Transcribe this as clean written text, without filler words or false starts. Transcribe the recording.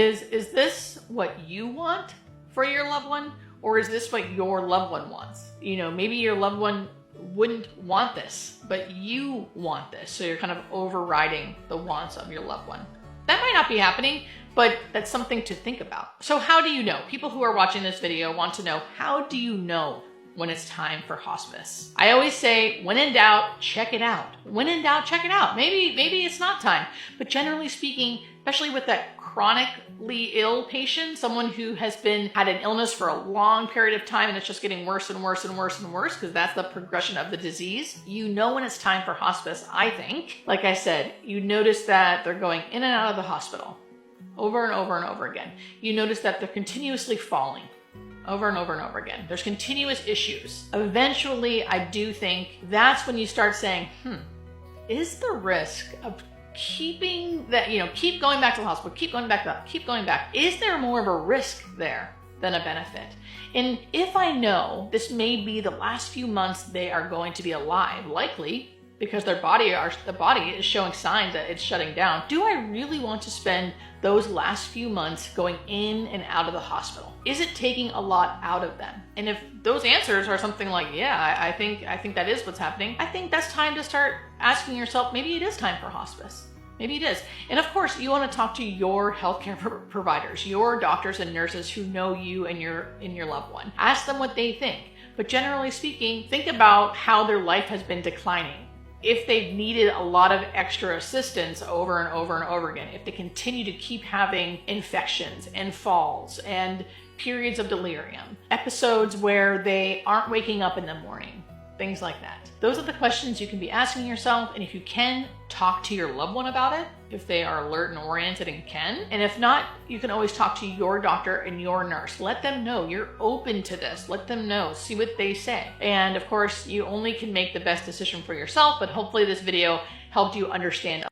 Is this what you want for your loved one, or is this what your loved one wants? You know, maybe your loved one wouldn't want this, but you want this. So you're kind of overriding the wants of your loved one. That might not be happening, but that's something to think about. So how do you know? People who are watching this video want to know, how do you know when it's time for hospice? I always say, when in doubt, check it out. When in doubt, check it out. Maybe it's not time, but generally speaking, especially with that chronically ill patient, someone who has had an illness for a long period of time and it's just getting worse and worse and worse and worse because that's the progression of the disease, you know when it's time for hospice, I think. Like I said, you notice that they're going in and out of the hospital over and over and over again. You notice that they're continuously falling over and over and over again. There's continuous issues. Eventually, I do think that's when you start saying, is the risk of keeping that, keep going back to the hospital, keep going back, is there more of a risk there than a benefit? And if I know this may be the last few months they are going to be alive, likely because the body is showing signs that it's shutting down, do I really want to spend those last few months going in and out of the hospital? Is it taking a lot out of them? And if those answers are something like, yeah, I think that is what's happening, I think that's time to start asking yourself, maybe it is time for hospice. Maybe it is. And of course, you want to talk to your healthcare providers, your doctors and nurses who know you and your loved one. Ask them what they think. But generally speaking, think about how their life has been declining. If they've needed a lot of extra assistance over and over and over again, if they continue to keep having infections and falls and periods of delirium, episodes where they aren't waking up in the morning, things like that. Those are the questions you can be asking yourself, and if you can, talk to your loved one about it, if they are alert and oriented and can. And if not, you can always talk to your doctor and your nurse. Let them know you're open to this. Let them know, see what they say. And of course, you only can make the best decision for yourself, but hopefully this video helped you understand